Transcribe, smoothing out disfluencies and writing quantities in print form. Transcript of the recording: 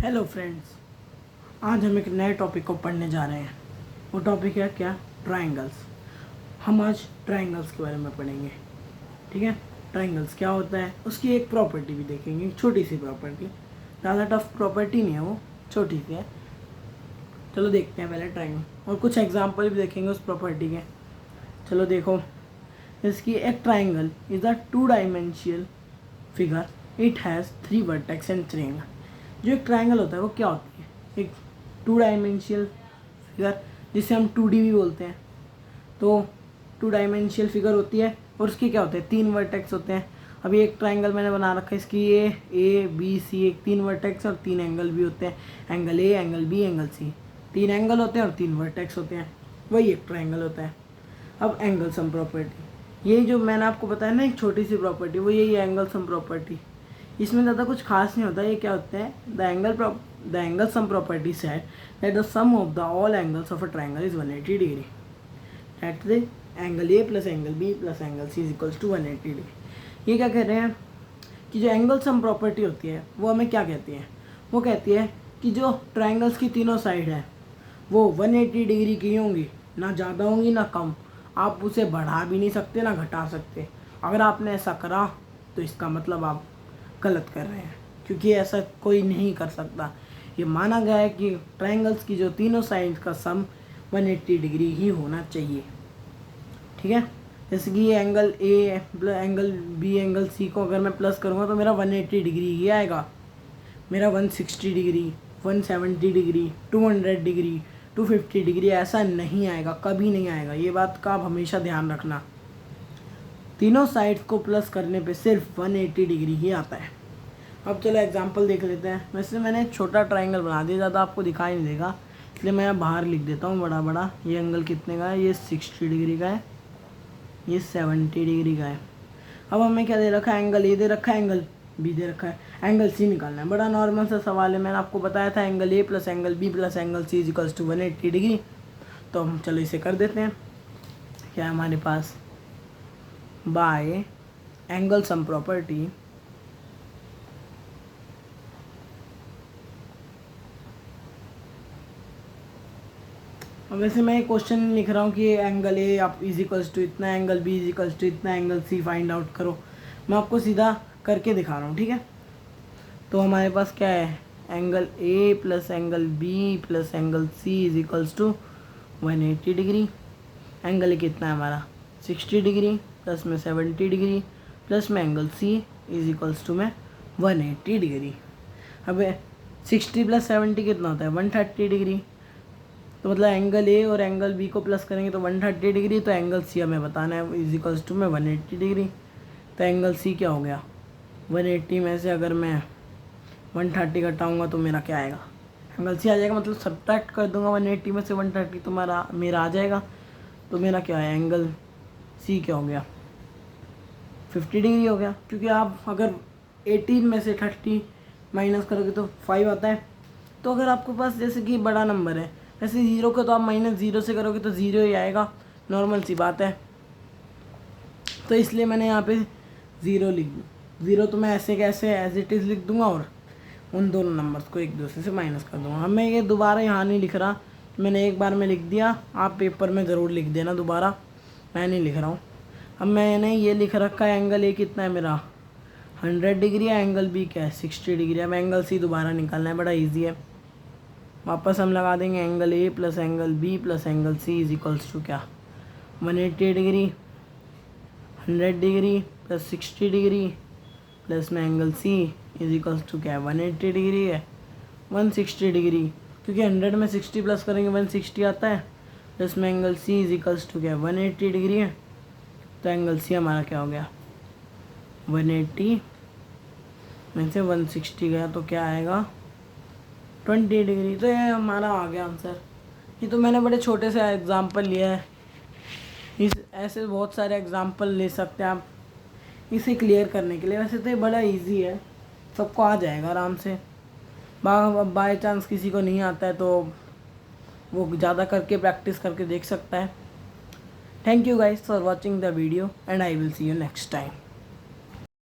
Hello friends, आज हम एक नए टॉपिक को पढ़ने जा रहे हैं। वो टॉपिक है क्या? ट्रायंगल्स। हम आज ट्रायंगल्स के बारे में पढ़ेंगे। ठीक है, ट्रायंगल्स क्या होता है, उसकी एक प्रॉपर्टी भी देखेंगे, एक छोटी सी प्रॉपर्टी। ज़्यादा टफ प्रॉपर्टी नहीं है, वो छोटी सी है। चलो देखते हैं पहले ट्रायंगल, और कुछ एग्जाम्पल भी देखेंगे उस प्रॉपर्टी के। चलो देखो, इसकी एक triangle is a 2 dimensional figure, it has 3 vertex and 3 angle. जो एक ट्रायंगल होता है वो क्या होती है? एक 2 डायमेंशनल फिगर, जिसे हम 2D भी बोलते हैं। तो 2 डायमेंशनल फिगर होती है और उसकी क्या होते हैं? 3 वर्टेक्स होते हैं। अभी एक ट्रायंगल मैंने बना रखा है, इसकी ए बी सी, एक 3 वर्टेक्स और 3 एंगल भी होते हैं। Angle A, angle B, angle C, 3 angle होते हैं और 3 वर्टेक्स होते हैं। वही एक ट्रायंगल होता है। अब एंगल सम प्रॉपर्टी, यही जो मैंने आपको बताया ना, एक छोटी सी प्रॉपर्टी, वो यही एंगल सम प्रॉपर्टी। इसमें ज़्यादा कुछ खास नहीं होता। ये क्या होता है? The angle sum property said that the sum of the all angles of a triangle is 180 degree. At the angle A plus angle B plus angle C is equals to 180 degree. ये क्या कह रहे हैं कि जो angle sum property होती है वो हमें क्या कहती है? वो कहती है कि जो ट्रायंगल्स की तीनों साइड है वो 180 डिग्री की होंगी, ना ज़्यादा होंगी ना कम। आप उसे बढ़ा भी नहीं सकते ना घटा सकते। अगर आपने ऐसा करा तो इसका मतलब आप गलत कर रहे हैं, क्योंकि ऐसा कोई नहीं कर सकता। ये माना गया है कि ट्रायंगल्स की जो तीनों साइड का सम 180 डिग्री ही होना चाहिए। ठीक है, जैसे कि ये angle A angle B angle C को अगर मैं प्लस करूँगा तो मेरा 180 डिग्री ही आएगा। मेरा 160 डिग्री, 170 डिग्री, 200 डिग्री, 250 डिग्री ऐसा नहीं आएगा, कभी नहीं आएगा। ये बात का आप हमेशा ध्यान रखना। तीनों साइड्स को प्लस करने पे सिर्फ 180 डिग्री ही आता है। अब चलो एग्जांपल देख लेते हैं। वैसे मैंने एक छोटा ट्रायंगल बना दिया, ज़्यादा आपको दिखाई नहीं देगा, इसलिए मैं बाहर लिख देता हूँ बड़ा बड़ा। ये एंगल कितने का है? ये 60 डिग्री का है, ये 70 डिग्री का है। अब हमें क्या दे रखा है? एंगल ए दे रखा है, एंगल बी दे रखा है, एंगल सी निकालना है। बड़ा नॉर्मल सा सवाल है। मैंने आपको बताया था angle A plus angle B plus angle C is equals to 180 degree. तो हम चलो इसे कर देते हैं। क्या है हमारे पास? बाय एंगल सम प्रॉपर्टी अब वैसे मैं क्वेश्चन लिख रहा हूँ कि एंगल ए आप इज इक्वल्स टू इतना, angle B is equals to इतना, एंगल सी फाइंड आउट करो। मैं आपको सीधा करके दिखा रहा हूँ। ठीक है, तो हमारे पास क्या है? Angle A plus angle B plus angle C is equals to 180 degree. Angle कितना है हमारा? 60 डिग्री, प्लस में 70 डिग्री, प्लस में angle C is equals to में 180 डिग्री। अब 60 प्लस 70 कितना होता है? 130 डिग्री। तो मतलब एंगल ए और एंगल बी को प्लस करेंगे तो 130 डिग्री, तो एंगल सी हमें बताना है इज इक्वल्स टू में 180 डिग्री। तो एंगल सी क्या हो गया? 180 में से अगर मैं 130 घटाऊँगा तो मेरा क्या आएगा? एंगल सी आ जाएगा, मतलब सब्ट्रैक्ट कर दूंगा 180 में से 130 तो मेरा आ जाएगा। तो मेरा क्या है? एंगल सी क्या हो गया? 50 डिग्री हो गया। क्योंकि आप अगर 18 में से 30 माइनस करोगे तो 5 आता है। तो अगर आपके पास जैसे कि बड़ा नंबर है, वैसे 0 को तो आप -0 से करोगे तो 0 ही आएगा, नॉर्मल सी बात है। तो इसलिए मैंने यहाँ पे 0 लिख दूँ। 0 तो मैं ऐसे कैसे एज इट इज़ लिख दूँगा और उन दोनों नंबर्स को एक दूसरे से माइनस कर दूँगा। अब मैं ये दोबारा यहाँ नहीं लिख रहा, मैंने एक बार में लिख दिया। आप पेपर में ज़रूर लिख देना दोबारा, मैं नहीं लिख रहा हूँ। अब मैंने ये लिख रखा है एंगल ए कितना है मेरा? 100 डिग्री है, एंगल बी क्या है? 60 डिग्री है। अब एंगल सी दोबारा निकालना है, बड़ा इजी है। वापस हम लगा देंगे angle A plus angle B plus angle C is equals to क्या? 180 degree, 100 degree plus 60 degree plus में angle C is equals to क्या है? 180 डिग्री है, 160 डिग्री। क्योंकि 100 में 60 प्लस करेंगे 160 आता है, प्लस में angle C is equals to क्या है? 180 डिग्री है। तो एंगल सी हमारा क्या हो गया? 180 में से 160 गया तो क्या आएगा? 20 डिग्री। तो ये हमारा आ गया आंसर। ये तो मैंने बड़े छोटे से एग्जांपल लिया है, इस ऐसे बहुत सारे एग्जांपल ले सकते हैं आप इसे क्लियर करने के लिए। वैसे तो ये बड़ा इजी है, सबको आ जाएगा आराम से। बाय चांस किसी को नहीं आता है तो वो ज़्यादा करके प्रैक्टिस करके देख सकता है। Thank you guys for watching the video and I will see you next time.